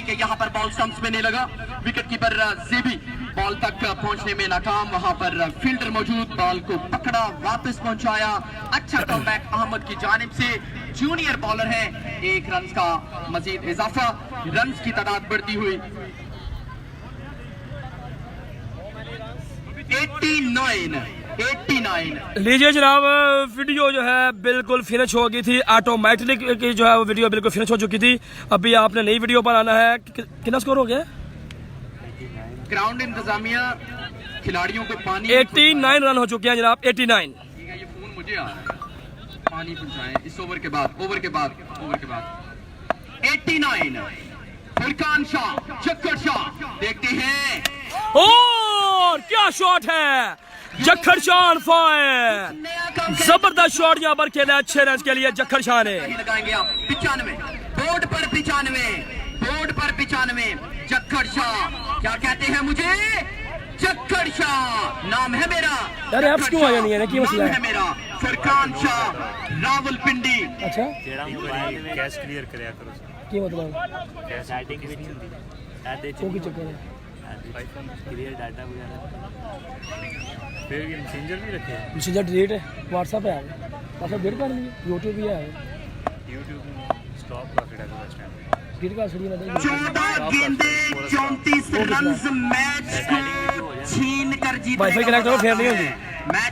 कि यहाँ पर बॉल स्टंप्स में नहीं लगा। विकेट कीपर जेबी बॉल तक पहुंचने में नाकाम, वहां पर फील्डर मौजूद, बॉल को पकड़ा, वापस पहुंचाया। अच्छा कमबैक अहमद की जानिब से, जूनियर बॉलर है, 1 रन का मजीद इजाफा, रन की तादाद बढ़ती हुई 89। लीजिए जनाब, वीडियो जो है बिल्कुल फिनिश हो गई थी, ऑटोमेटिक की जो है वो वीडियो बिल्कुल फिनिश हो चुकी थी। अभी आपने नई वीडियो पर आना है। कितना स्कोर हो गया? ग्राउंड इंतजामिया खिलाड़ियों को पानी 89 रन हो चुके हैं जनाब, 89। ये फोन मुझे आ रहा है, पानी पहुंचाएं इस ओवर के बाद 89। फुरकान शाह, जक्कर शाह, देखते हैं और क्या शॉट है, जक्खर शाह ऑन फायर, जबरदस्त शॉट यहाँ पर खेला 6 रन के लिए जक्खर शाह ने। लगाएंगे आप 95 बोर्ड पर 95 जक्खर शाह, क्या कहते हैं मुझे, जक्खर शाह नाम है मेरा। अरे आप क्यों आया नहीं है, क्या मसला है मेरा? फुरकान शाह, रावलपिंडी। अच्छा कैश क्लियर करया करो की मतलब कैश सेटिंग भी नहीं होती चौकी चक्कर है। क्लियर डाटा वगैरह फिर ये मैसेंजर भी रखे हैं, मैसेंजर डिलीट है, व्हाट्सएप है, व्हाट्सएप डिलीट कर दीजिए, यूट्यूब भी है, यूट्यूब में स्टॉप प्रॉफिट है बस में 14 गेंदे 34 रन मैच को छीन कर जीत। वाईफाई कनेक्ट हो फिर नहीं होगी,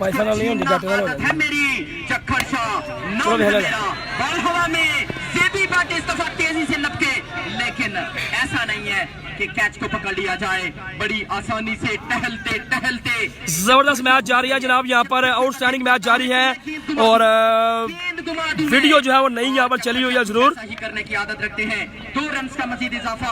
वाईफाई नहीं होगी, डाटा वाला है मेरी जक्खर शाह, चलो भेजा बॉल हवा में, जेबी बैट इस दफा तेजी से लपके, लेकिन ऐसा नहीं है कि कैच को पकड़ लिया जाए, बड़ी आसानी से टहलते जबरदस्त मैच जारी है जनाब, यहाँ पर आउटस्टैंडिंग मैच जारी है और वीडियो जो है वो नई यहाँ पर चली हुई है, जरूर सही करने की आदत रखते हैं। 2 रन का मजीद इजाफा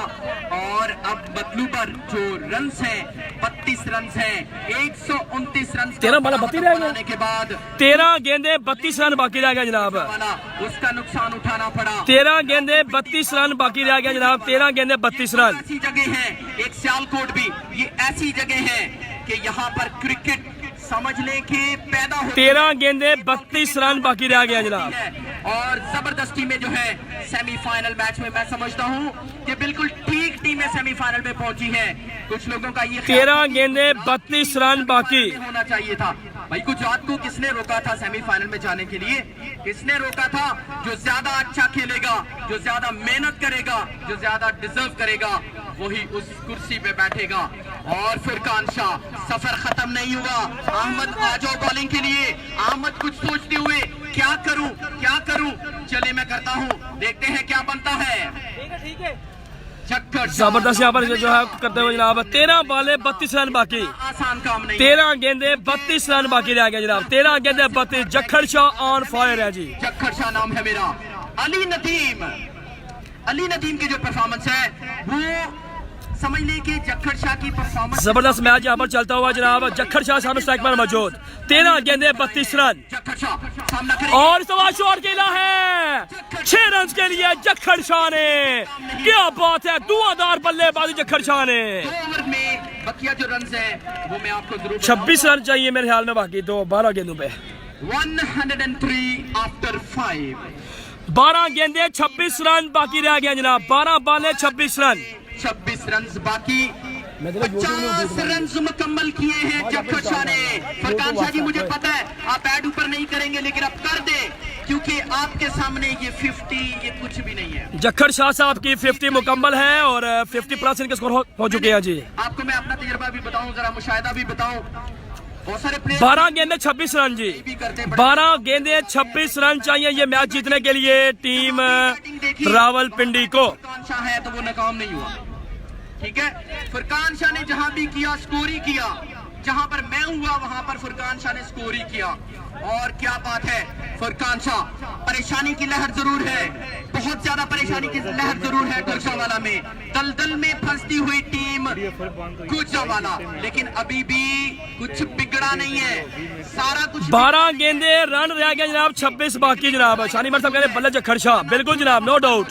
और अब बदलू पर जो रन है 32 रन है, 129 रन 13 के बाद 13 गेंदे 32 रन बाकी रह गया जनाब, उसका नुकसान उठाना पड़ा। 13 गेंदे 32 रन बाकी रह गया जनाब, 13 गेंदे 32 रन। ऐसी जगह है, एक सियालकोट भी ये ऐसी जगह है कि यहाँ पर क्रिकेट समझ लें कि पैदा हो। 13 गेंदे 32 रन बाकी रह गया जनाब, और जबरदस्ती में जो है सेमीफाइनल मैच में मैं समझता हूँ कि बिल्कुल ठीक टीमें सेमीफाइनल में पहुंची है। कुछ लोगों का ये 13 गेंदे 32 रन बाकी होना चाहिए था। भाई गुजरात को किसने रोका था सेमीफाइनल में जाने के लिए? किसने रोका था? जो ज्यादा अच्छा खेलेगा, जो ज्यादा मेहनत करेगा, जो ज्यादा डिजर्व करेगा, वही उस कुर्सी पे बैठेगा। और फुरकान शाह, सफर खत्म नहीं हुआ। अहमद आ जाओ बॉलिंग के लिए। अहमद कुछ सोचते हुए, क्या करूं, चले मैं करता हूं, देखते हैं क्या बनता है। जबरदस्त यहाँ पर जो है करते हुए जनाब, 13 बॉले 32 रन बाकी, आसान काम नहीं। 13 गेंदे 32 रन बाकी रह गया जनाब, 13 गेंदे 32। जक्खर शाह ऑन फायर है जी, जक्खर शाह नाम है मेरा। अली नदीम की जो परफॉर्मेंस है वो समझ लें कि जक्खर शाह की परफॉर्मेंस। जबरदस्त मैच यहाँ पर चलता हुआ जनाब, जक्खर शाह सामने स्ट्राइक पर मौजूद, 13 गेंदे 32 रन जक्खर शाह सामना करेंगे और सवा शॉट खेला है 6 रन के लिए जक्खर शाह ने। क्या बात है, धुआंधार बल्लेबाजी जक्खर शाह ने। 2 ओवर में बकिया जो रन है वो मैं आपको जरूर 26 रन चाहिए मेरे ख्याल में बाकी, तो 12 गेंदों पे 103 आफ्टर 5। 12 गेंदे 26 रन बाकी रह गया जनाब, 12 बॉले 26 रन, 26 रन बाकी। 50 रन मुकम्मल किए हैं जक्खर शाह ने। फरकान शाह जी, मुझे पता है आप बैट ऊपर नहीं करेंगे, लेकिन आप कर दे, क्योंकि आपके सामने ये 50 ये कुछ भी नहीं है। जक्खर शाह साहब की 50 मुकम्मल है और 50+ इनके स्कोर हो चुके हैं जी। आपको मैं अपना तजुर्बा भी बताऊं, जरा मुशाहिदा भी बताऊं। बहुत सारे प्लेयर 12 गेंदे 26 रन जी, 12 गेंदे 26 रन चाहिए ये मैच जीतने के लिए टीम रावलपिंडी को। फुरकान शाह है तो वो नाकाम नहीं हुआ, ठीक है। फुरकान शाह ने जहां भी किया स्कोर ही किया, जहां पर मैं हुआ वहां पर फुरकान शाह ने स्कोर ही किया। और क्या बात है, फुरकान शाह, परेशानी की लहर जरूर है, बहुत ज्यादा परेशानी की लहर जरूर है गुजरावाला में, दलदल में फंसती हुई टीम गुजरावाला, लेकिन अभी भी कुछ बिगड़ा नहीं है, सारा कुछ। 12 गेंदे रन रह गए जनाब, 26 बाकी जनाब। शानी मर साहब कह रहे बल्ले जक्खर शाह, बिल्कुल जनाब, नो डाउट।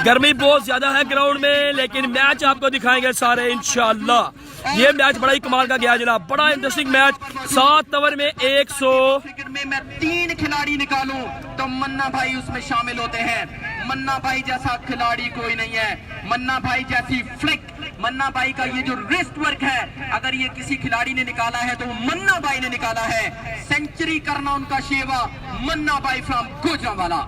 गर्मी बहुत ज्यादा है ग्राउंड में, लेकिन मैच आपको दिखाएंगे सारे इंशाल्लाह। ये मैच बड़ा ही कमाल का गया जनाब, बड़ा इंटरेस्टिंग मैच। 7 ओवर में 100 में मैं 3 खिलाड़ी निकालूं तो मन्ना भाई उसमें शामिल होते हैं। मन्ना भाई जैसा खिलाड़ी कोई नहीं है, मन्ना भाई जैसी फ्लिक, मन्ना भाई का ये जो रिस्ट वर्क है, अगर ये किसी खिलाड़ी ने निकाला है तो वो मन्ना भाई ने निकाला है। सेंचुरी करना उनका शेवा, मन्ना भाई from Gujranwala.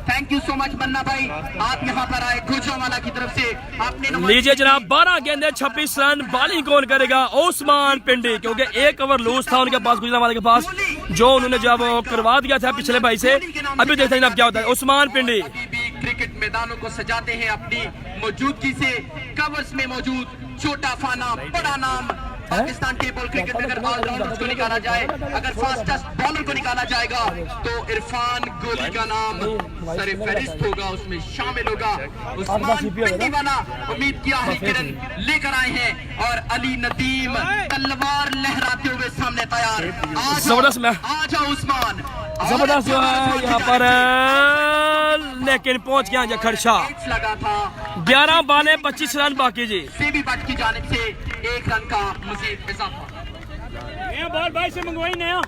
Thank you so much Manna भाई, आप यहाँ पर आए गुजरांवाला की तरफ से। आपने लीजिए जनाब 12 गेंदे 26 रन। बॉलिंग कौन करेगा? ओस्मान पिंडी, क्योंकि एक ओवर लूज था उनके पास, गुजरांवाला के पास, जो उन्होंने जब करवा दिया था पिछले भाई से। अभी देखते हैं जनाब क्या होता है। ओस्मान पिंडी क्रिकेट मैदानों को सजाते हैं अपनी मौजूदगी से। कवर्स में मौजूद छोटा फाना बड़ा नाम पाकिस्तान टेबल क्रिकेट में। अगर ऑलराउंडर्स को निकाला जाए, अगर फास्टेस्ट बॉलर को निकाला जाएगा तो इरफान गोली का नाम सरे फहरिस्त होगा, उसमें शामिल होगा। उस्मान पिंडी वाला उम्मीद किया है किरण लेकर आए हैं, और अली नदीम तलवार लहराते हुए सामने तैयार। जबरदस्त मैच, आ जाओ उस्मान, जबरदस्त जो है यहाँ पर, लेकिन पहुंच गया जखड़ शाह। लगा था 11 बॉलें 25 रन बाकी जी। सेबी बट की जानिब से 1 रन का मजीद इजाफा। नया बॉल भाई से मंगवाई नया।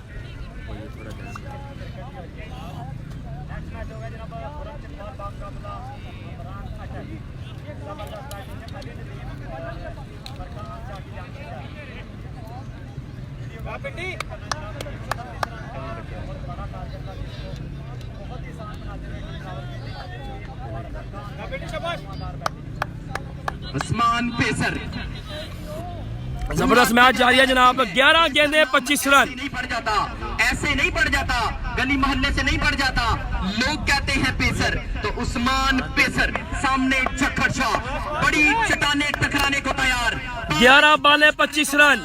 उस्मान पेसर, जबरदस्त मैच जारी है जनाब। 11 गेंदे 25 रन। नहीं पड़ जाता, ऐसे नहीं पड़ जाता, गली मोहल्ले से नहीं पड़ जाता, लोग कहते हैं पेसर। तो उस्मान पेसर सामने जखड़ शाह, बड़ी चट्टाने टकराने को तैयार। 11 बॉलें 25 रन,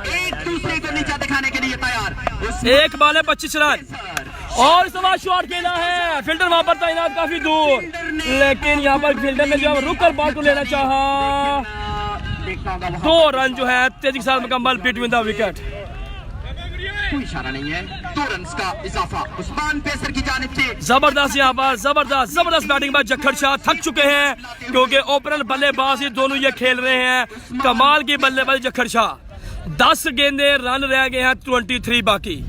एक दूसरे को नीचा दिखाने के लिए तैयार। एक बॉलें 25 रन। और इस बार शॉट खेला है, फील्डर वहां पर तैनात काफी दूर, लेकिन यहाँ पर फील्डर ने जो रुक कर बॉल को लेना चाहा। 2 रन जो है तेजी के साथ मुकम्मल बिटवीन द विकेट। कोई इशारा नहीं है, 2 रन का इजाफा उस्मान पेसर की जानिब से। जबरदस्त यहाँ पर जबरदस्त बैटिंग पर जखड़ शाह थक चुके हैं, क्योंकि ओपनर बल्लेबाज ही दोनों ये खेल रहे हैं। कमाल की बल्लेबाजी जखड़ शाह। 10 गेंदे रन रह गए हैं, 23 बाकी।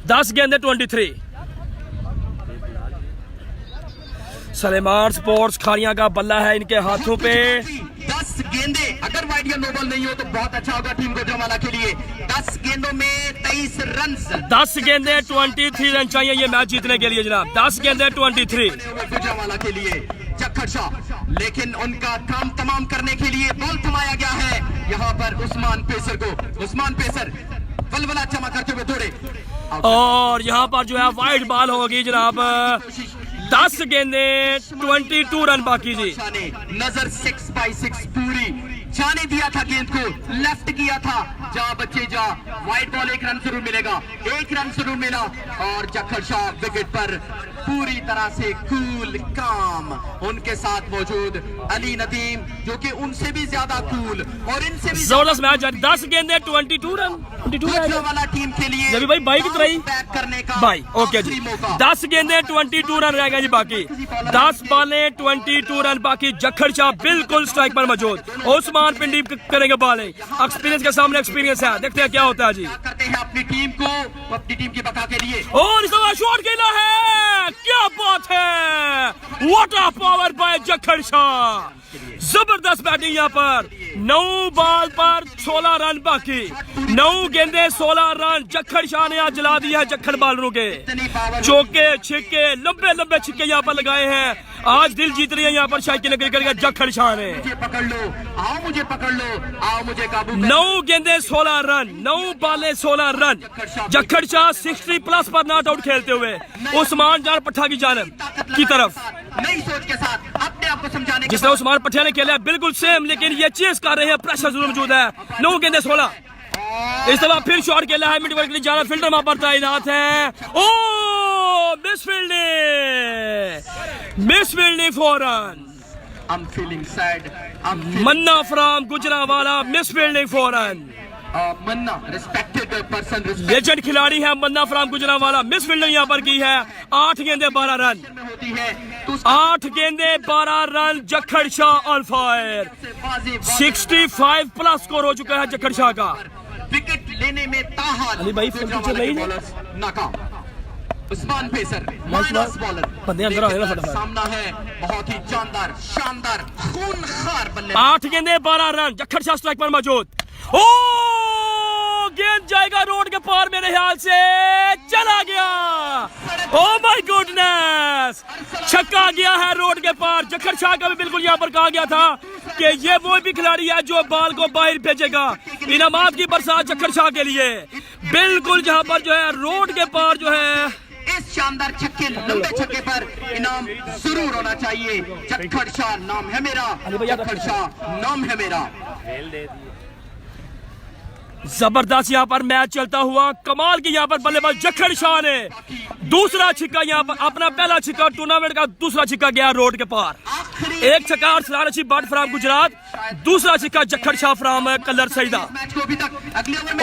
10 गेंदे 23। सलेमान स्पोर्ट्स खारियां का बल्ला है इनके हाथों पे। 10 गेंदे, अगर वाइड या नो बॉल नहीं हो तो बहुत अच्छा होगा टीम गुजरांवाला के लिए। 10 गेंदों में 23 रन। 10 गेंदे 23 रन चाहिए ये मैच जीतने के लिए जनाब। 10 गेंदे 23 गुजरांवाला के लिए जखड़ शाह, लेकिन उनका काम तमाम करने के लिए बॉल थमाया गया है यहाँ पर उस्मान पेसर को। उस्मान पेसर बलबला जमा करते हुए दौड़े, और यहाँ पर जो है वाइड बॉल होगी जनाब। 10 गेंदे 22 रन बाकी जी। नजर 6/6 पूरी जाने दिया था, गेंद को लेफ्ट किया था, जा बच्चे जा, वाइड बॉल 1 रन जरूर मिलेगा, 1 रन जरूर मिला। और जखड़ शाह विकेट पर पूरी तरह से कूल काम, उनके साथ मौजूद अली नदीम जो कि उनसे भी ज्यादा कूल और इनसे भी जबरदस्त मैच। 10 गेंदे 22 रन। 22 वाला टीम के लिए जब भाई बाई कितना ही बैक करने का भाई ओके जी। 10 गेंदे 22 रन रह गए जी बाकी। 10 बॉलें 22 रन बाकी। जखड़ शाह बिल्कुल स्ट्राइक पर मौजूद। ओस्मान पिंडी करेंगे बॉलिंग, एक्सपीरियंस के सामने एक्सपीरियंस है, देखते हैं क्या होता है जी। करते हैं अपनी टीम को, अपनी टीम की बका के लिए। और इस बार शॉट खेला है, क्या बात है, what a power bye Jakhar Shah. जबरदस्त बैटिंग यहाँ पर। 9 बॉल पर 16 रन बाकी। 9 गेंदे 16 रन। जखड़ शाह ने आज जला दिया है जखड़ बॉलरों के। चौके छिक्के लंबे लंबे छिक्के यहाँ पर लगाए हैं। आज दिल जीत रही है यहाँ पर शायद नगरी करेगा जखड़ शाह ने। मुझे पकड़ लो, आओ मुझे पकड़ लो, आओ मुझे काबू कर। 9 गेंदे 16 रन, 9 बॉलें 16 रन। जखड़ शाह 60+ पर नॉट आउट खेलते हुए उस्मान जान पट्टा की जानिब की तरफ, नई सोच के साथ अपने आप को समझाने के जिसने उस्मान पट्टिया ने खेला है बिल्कुल सेम, लेकिन ये चेस कर रहे हैं, प्रेशर जरूर मौजूद है। 9 गेंदे 16। इस दफा फिर शॉट खेला है, मिड विकेट के लिए जाना, फील्डर वहां पर तैनात है। Oh miss fielding 4 run. I'm feeling sad. Manna from Gujranwala miss fielding 4 run. Manna respected person, legend खिलाड़ी है Manna from Gujranwala. Miss fielding यहाँ पर की है। 8 गेंदे 12 रन। होती है तो 8 गेंदे 12 run. Jakhar Shah on fire. 65+ score हो चुका है जखड़ शाह का। विकेट लेने में ताहाल अली भाई, गुजरांवाला के बॉलर्स नाकाम। उस्मान पेसर माइनस बॉलर बंदे अंदर आ गए ना फटाफट। सामना है बहुत ही जानदार शानदार खूनखार बल्ले 8 गेंदे 12 रन। जक्खड़ शाह स्ट्राइक पर मौजूद। ओ गेंद जाएगा रोड के पार, मेरे ख्याल से चला गया। ओ माय गॉडनेस, छक्का गया है रोड के पार। जक्खड़ शाह का भी बिल्कुल यहाँ पर कहा गया था कि ये वो भी खिलाड़ी है जो बॉल को बाहर भेजेगा। इनामात की बरसात जक्खड़ शाह के लिए बिल्कुल जहाँ पर जो है रोड के पार जो है इस शानदार छक्के लंबे छक्के पर इनाम जरूर होना चाहिए। जक्खड़ शाह नाम है मेरा, जक्खड़ शाह नाम है मेरा। खेल दे दिए। जबरदस्त यहाँ पर मैच चलता हुआ, कमाल की यहाँ पर बल्लेबाज जक्खड़ शाह ने दूसरा छिक्का, यहाँ पर अपना पहला छिक्का टूर्नामेंट का दूसरा छिक्का गया रोड के पार। एक छक्का अरसलान रशीद बट फ्राम गुजरात, दूसरा छिक्का जक्खड़ शाह फ्राम कलर सईदा।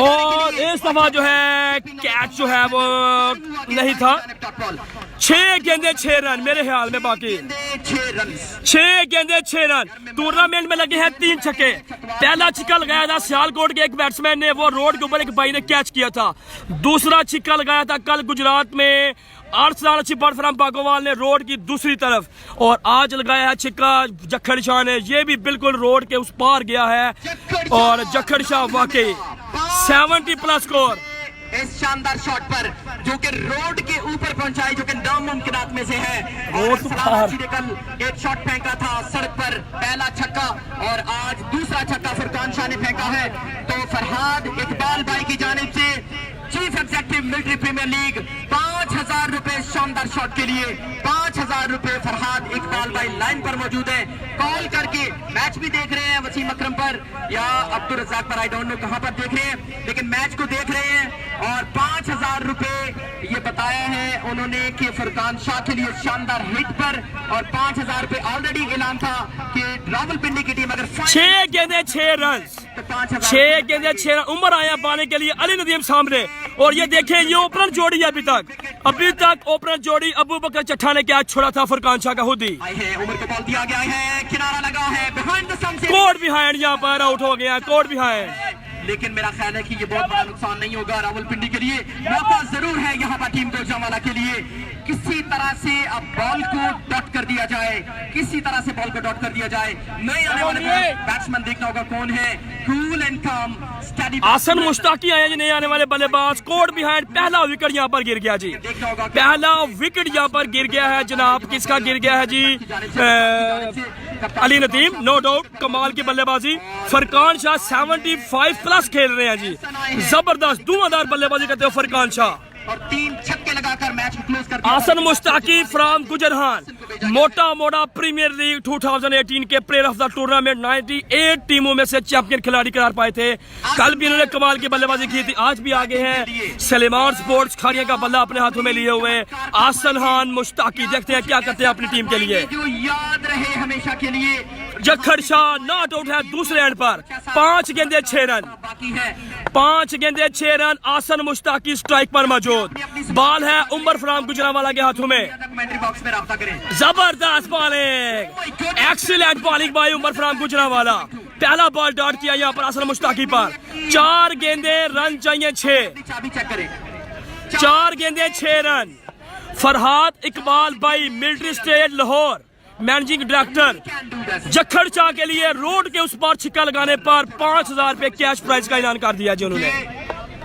और इस दफा जो है कैच जो है वो नहीं था। 6 गेंदे 6 रन मेरे ख्याल में, बाकी 6 गेंदे 6 रन। टूर्नामेंट में लगे हैं 3 छक्के। पहला छिक्का लगाया था सियालकोट के एक बैट्समैन ने, वो रोड के ऊपर एक भाई ने कैच किया था। दूसरा छिक्का लगाया था कल गुजरात में अरसलान रशीद बट फ्राम बागोवाल ने रोड की दूसरी तरफ, और आज लगाया है छिक्का जक्खड़ शाह ने, ये भी बिल्कुल रोड के उस पार गया है। और जक्खड़ शाह वाकई 70 प्लस स्कोर इस शानदार शॉट पर जो कि रोड के ऊपर पहुंचाई, जो कि नामुमकिनात में से है। रोड तो बाहर। ने कल एक शॉट फेंका था सड़क पर, पहला छक्का, और आज दूसरा छक्का फुरकान शाह ने फेंका है। तो फरहाद इकबाल भाई की जानिब से chief executive military premier league 5000 रुपए शानदार शॉट के लिए 5000 रुपए। फरहाद इकबाल भाई लाइन पर मौजूद है, कॉल करके मैच भी देख रहे हैं वसीम अकरम पर या अब्दुल रज़ाक पर, आई डोंट नो कहां पर देख रहे हैं, लेकिन मैच को देख रहे हैं। और 5000 रुपए ये बताया है उन्होंने कि फुरकान शाह के लिए शानदार हिट पर, और 5000 रुपए ऑलरेडी ऐलान था कि रावलपिंडी की टीम अगर 6 गेंदे 6 रन, 6 गेंदे 6 रन। उमर आया पाने के लिए अली नदीम सामने, और ये देखें ये ओपनर जोड़ी है। अभी तक ओपनर जोड़ी अबू बकर चट्ठा ने क्या छोड़ा था फुरकान शाह का हुदी। उमर को बॉल दिया गया है, किनारा लगा है, बिहाइंड द स्टंप से कोर्ट बिहाइंड यहाँ पर आउट हो गया, कोर्ट बिहाइंड। लेकिन मेरा ख्याल है कि ये बहुत बड़ा नुकसान नहीं होगा रावलपिंडी के लिए। मौका जरूर है यहाँ पर टीम गोजरावाला के लिए, किसी तरह से अब बॉल को डॉट कर दिया जाए, किसी तरह से बॉल को डॉट कर दिया जाए। नए आने वाले बैट्समैन देखना होगा कौन है, कूल एंड काम स्टडी। आसन मुश्ताकी आए जी नए आने वाले बल्लेबाज। कोर्ट बिहाइंड, पहला विकेट यहाँ पर गिर गया जी, पहला विकेट यहाँ पर गिर गया है जनाब। किसका गिर गया है जी? अली नदीम, नो डाउट कमाल की बल्लेबाजी। फुरकान शाह 75 प्लस खेल रहे हैं जी, जबरदस्त धुआंधार बल्लेबाजी करते हो फुरकान शाह। और 3 छक्के लगाकर मैच को क्लोज कर दिया। आसन मुश्ताकी फ्राम गुजरहान, मोटा प्रीमियर लीग 2018 के प्लेयर ऑफ द टूर्नामेंट 98 टीमों में से चैंपियन खिलाड़ी करार पाए थे। कल भी इन्होंने कमाल की बल्लेबाजी की थी, आज भी आगे हैं। सलेमान स्पोर्ट्स खारिया का बल्ला अपने हाथों में लिए हुए आसन खान मुश्ताकी, देखते हैं क्या करते हैं अपनी टीम के लिए। जो याद रहे हमेशा के लिए, जक्खड़ शाह नॉट आउट है दूसरे एंड पर, 5 गेंदे 6 रन, बाकी है 5 गेंदे 6 रन। आसन मुश्ताकी स्ट्राइक पर मौजूद, बॉल है उमर फ्राम गुजरावाला के हाथों में। कमेंट्री बॉक्स में राब्ता करें। जबरदस्त bowling, excellent bowling by Umar from Gujranwala. पहला बॉल डॉट किया यहाँ पर आसन मुश्ताकी पर। 4 गेंदे रन चाहिए 6, चाबी चेक करें। 4 गेंदे 6 रन। फरहाद इकबाल भाई military state Lahore managing director, Jakhar Shah के लिए रोड के उस पार छिक्का लगाने पर 5000 रुपए कैश प्राइज का ऐलान कर दिया जी उन्होंने।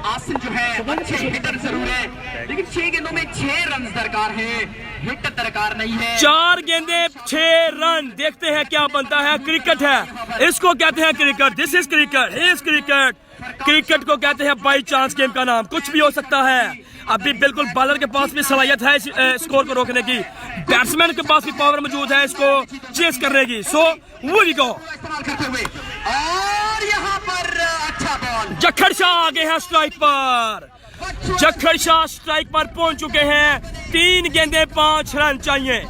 आसिम जो है अच्छे हिटर जरूर है, लेकिन 6 गेंदों में 6 रन दरकार है, हिट दरकार नहीं है। 4 गेंदे 6 रन, देखते हैं क्या बनता है। क्रिकेट है, इसको कहते हैं cricket, this is cricket, is cricket. Cricket को कहते हैं बाई चांस गेम का नाम, कुछ भी हो सकता है। अभी बिल्कुल बॉलर के पास भी सलाहियत है स्कोर को रोकने की, बैट्समैन के पास भी पावर मौजूद है इसको चेस करने की। सो वो भी इस्तेमाल करते हुए, और यहाँ पर अच्छा बॉल। जक्खड़ शाह आगे हैं स्ट्राइक पर, जक्खड़ शाह स्ट्राइक पर पहुंच चुके हैं। 3 गेंदे 5 रन चाहिए,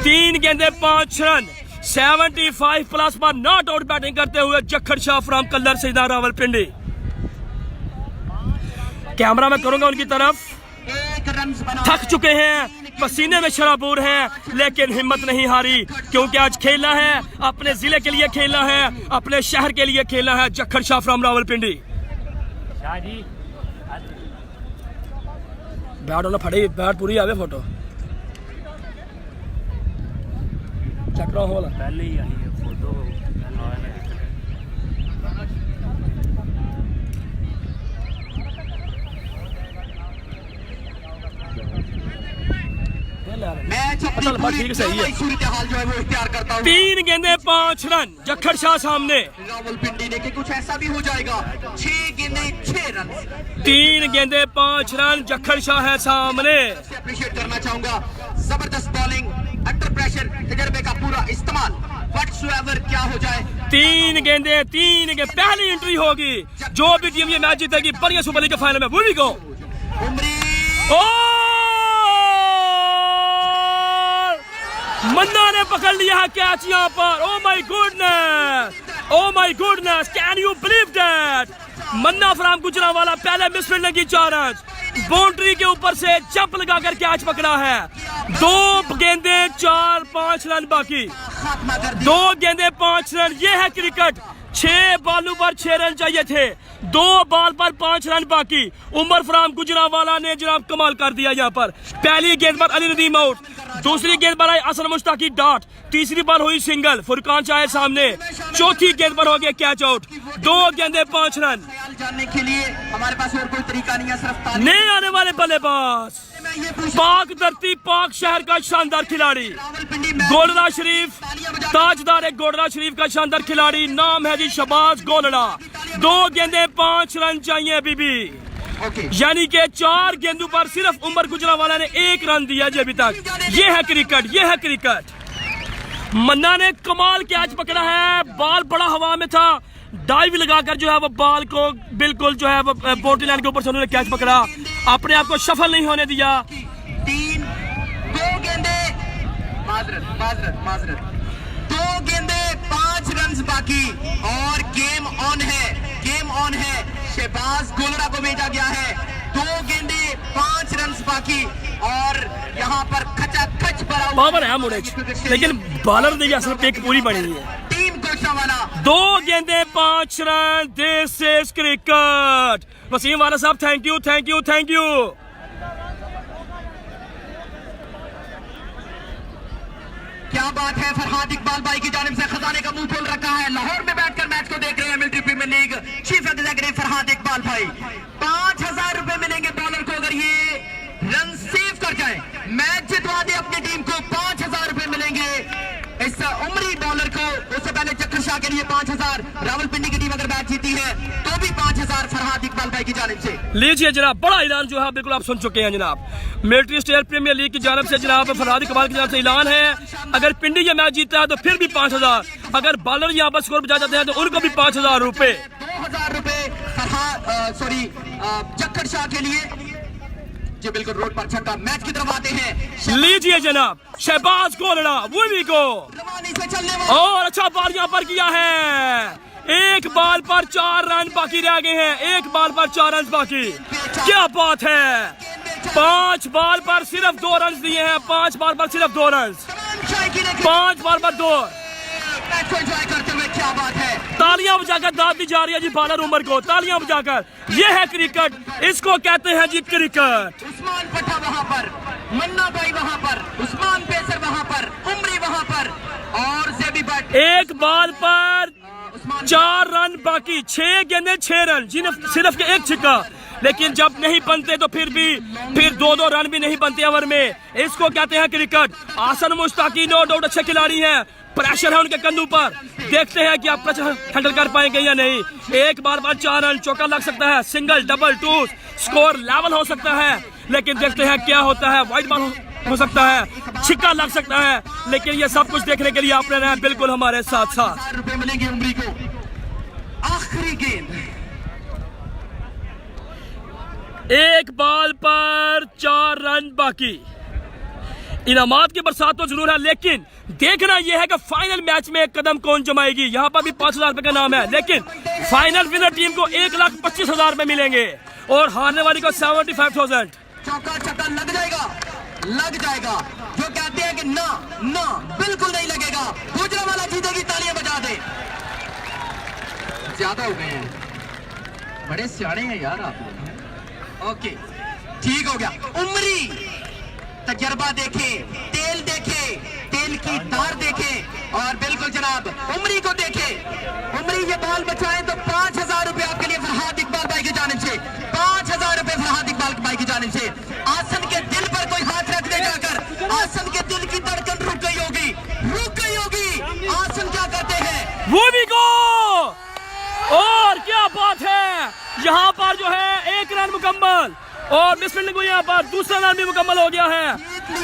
3 गेंदे 5 रन। 75 प्लस पर नॉट आउट बैटिंग करते हुए जक्खड़ शाह फ्रॉम कलर सईदा रावलपिंडी। कैमरा में करूंगा उनकी तरफ, थक चुके हैं, पसीने में शराबूर हैं, लेकिन हिम्मत नहीं हारी, क्योंकि आज खेलना है, अपने जिले के लिए खेलना है, अपने शहर के लिए खेलना है। जक्खड़ शाह फ्रॉम रावलपिंडी बैट होना फटे बैट पूरी आवे फोटो चेक रहा होला पहले ही आई है फोटो मैच अपनी चल, बात पूरी ठीक सही है। सूरत हाल जो है वो इख्तियार करता हूँ 3 गेंदे 5 रन जक्खड़ शाह सामने रावलपिंडी ने कि कुछ ऐसा भी हो जाएगा 6 गेंदे 6 रन 3 गेंदे 5 रन जक्खड़ शाह है सामने से अप्रिशिएट करना चाहूंगा जबरदस्त बॉलिंग अंडर प्रेशर तजर्बे का पूरा इस्तेमाल व्हाटसोएवर क्या हो जाए 3 गेंदे पहली एंट्री होगी जो भी टीम ये मैच जीतेगी बढ़िया सुपर लीग के फाइनल में वो भी गो उमरी मन्ना ने पकड़ लिया है कैच यहाँ पर oh my goodness can you believe that Manna from Gujranwala पहले मिसफील्ड लगी 4 रन बाउंड्री के ऊपर से जंप लगाकर कैच पकड़ा है 2 गेंदे 4-5 रन बाकी 2 गेंदे 5 रन ये है क्रिकेट 6 बॉलों पर 6 रन चाहिए थे 2 बॉल पर 5 रन बाकी उमर फ्राम गुजरांवाला ने जनाब कमाल कर दिया यहाँ पर पहली गेंद पर अली नदीम आउट दूसरी गेंद पर आई असल मुश्ताकी डॉट तीसरी बॉल हुई सिंगल फुरकान शाह सामने चौथी गेंद पर हो गया कैच आउट 2 गेंदे 5 रन ख्याल जानने के लिए हमारे पास और कोई तरीका नहीं है सिर्फ ताली नए आने वाले बल्लेबाज मैं ये पूछ पाक धरती पाक शहर का शानदार खिलाड़ी रावलपिंडी मैच गोलड़ा शरीफ ताजदार है गोलड़ा शरीफ का शानदार खिलाड़ी नाम है जी शबाज गोलड़ा 2 गेंदे 5 रन चाहिए बीबी ओके यानी कि 4 गेंदों पर सिर्फ उमर गुजरांवाला ने 1 रन दिया जी अभी तक ये है क्रिकेट मन्ना ने कमाल कैच पकड़ा है बॉल बड़ा हवा में था डाइव लगाकर जो है वो बॉल को बिल्कुल जो है वो बाउंड्री लाइन के ऊपर से उन्होंने कैच पकड़ा अपने आप को सफल नहीं होने दिया 2 गेंदे माजरत 2 गेंदे 5 रन बाकी और गेम ऑन है शहबाज गोलड़ा को भेजा गया है 2 गेंदे 5 रन बाकी और यहाँ पर खचाखच भरा पावर है मुड़े लेकिन बॉलर देखिए असल पिक पूरी बनी हुई है टीम कोचावाला 2 गेंदे 5 run this is cricket Waseem वाला साहब थैंक यू क्या बात है फरहाद इकबाल भाई की जानिब से खजाने का मुंह खोल रखा है लाहौर में बैठकर मैच को देख रहे हैं military premier league chief executive Farhad Iqbal भाई 5,000 रुपए मिलेंगे बॉलर को अगर ये रन सेव कर जाए मैच जितवा दे अपनी टीम को 5,000 रुपए मिलेंगे इस उमरी बॉलर को उससे पहले जक्खड़ शाह के लिए 5,000 रावलपिंडी की टीम अगर मैच जीती है तो भी 5,000 फरहाद इकबाल भाई की जानिब से लीजिए जनाब बड़ा ऐलान जो है बिल्कुल आप सुन चुके हैं जनाब मिलिट्री स्टेट प्रीमियर लीग की जानब से जनाब फरहाद इकबाल की जानब से ऐलान है अगर पिंडी ये मैच जीतता है तो फिर भी 5,000 अगर बॉलर यहाँ पर स्कोर बचा जाते हैं तो उनको भी 5,000 रुपए 2,000 रुपए जक्खड़ शाह के लिए जो बिल्कुल रोड पर छक्का मैच की तरफ आते हैं लीजिए जनाब शहबाज गोलड़ा वो भी को रवानी से चलने वाला और अच्छा बॉल यहाँ पर किया है 1 बॉल पर 4 रन बाकी रह गए हैं 1 बॉल पर 4 रन बाकी क्या बात है 5 बॉल पर सिर्फ 2 रन दिए हैं 5 बॉल पर सिर्फ 2 रन 5 बॉल पर 2 मैच को एंजॉय करते हुए क्या बात है तालियां बजाकर दाद दी जा रही है जी बॉलर उमर को तालियां बजाकर ये है क्रिकेट इसको कहते हैं जी क्रिकेट उस्मान पट्टा वहां पर मन्ना भाई वहां पर उस्मान पेसर वहां पर उमरी वहां पर और जेबी भट्ट 1 बॉल पर 4 रन बाकी 6 गेंदे 6 रन जिन्हें सिर्फ के 1 छिक्का लेकिन जब नहीं बनते तो फिर 2-2 रन भी नहीं बनते ओवर में इसको कहते हैं क्रिकेट आसन मुश्ताकी नो डाउट अच्छे खिलाड़ी हैं प्रेशर है उनके कंधों पर देखते हैं कि आप प्रेशर हैंडल कर पाएंगे या नहीं 1 बार 4 रन चौका लग सकता है सिंगल डबल टूस स्कोर लेवल हो सकता है लेकिन देखते हैं क्या होता है वाइट बॉल हो सकता है छिक्का लग सकता है लेकिन ये सब कुछ देखने के लिए आप रहे हैं बिल्कुल हमारे साथ साथ रुपए मिलेंगे उमरी को आखिरी गेंद 1 बॉल पर 4 रन बाकी इनामात की बरसात तो जरूर है लेकिन देखना यह है कि फाइनल मैच में कदम कौन जमाएगी यहाँ पर भी 5,000 रुपए का नाम है लेकिन फाइनल विनर टीम को 1,25,000 रुपए मिलेंगे और हारने वाली को 75,000 चौका छक्का लग जाएगा जो कहते हैं कि ना बिल्कुल नहीं लगेगा गुजरांवाला जीतेगी तालियां बजा दे ज्यादा हो गए हैं बड़े सियाने हैं यार आप लोग ओके ठीक हो गया। उमरी तजर्बा देखे, तेल देखे, तेल की तार देखे और बिल्कुल जनाब उमरी को देखे। उमरी ये बॉल बचाएं तो 5,000 रुपए आपके लिए फरहाद इकबाल भाई की जानिब से, 5,000 रुपए फरहाद इकबाल भाई की जानिब से। आसन के दिल पर कोई हाथ रख देगा, अगर आसन के दिल की धड़कन रुक गई होगी, रुक गई होगी। आसन क्या करते हैं, वो भी गो, और क्या बात है, यहाँ पर जो है 1 रन मुकम्मल और मिस फील्डिंग को यहाँ पर दूसरा रन भी मुकम्मल हो गया है।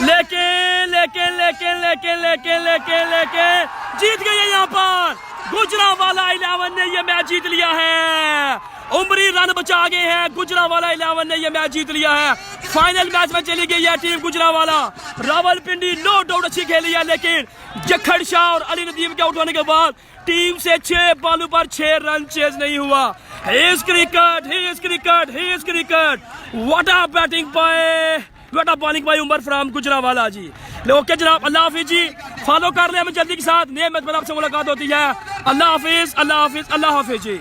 लेकिन लेकिन लेकिन लेकिन लेकिन लेकिन लेकिन जीत गई है यहाँ पर गुजरांवाला 11 ने ये मैच जीत लिया है। उमरी रन बचा गए हैं, गुजरांवाला 11 ने ये मैच जीत लिया है। फाइनल मैच में चली गई है team Gujranwala. Rawalpindi no doubt अच्छी खेली है, लेकिन जखड़ शाह और अली नदीम के आउट होने के बाद टीम से 6 बॉलों पर 6 रन चेज नहीं हुआ। He is cricket, he is cricket, he is cricket. What a batting by, what a bowling by Umar from Gujranwala ji. Okay जनाब, अल्लाह हाफिज जी। फॉलो कर ले हमें जल्दी के साथ, नए मैच में आपसे मुलाकात होती है। अल्लाह हाफिज, अल्लाह हाफिज, अल्लाह हाफिज जी।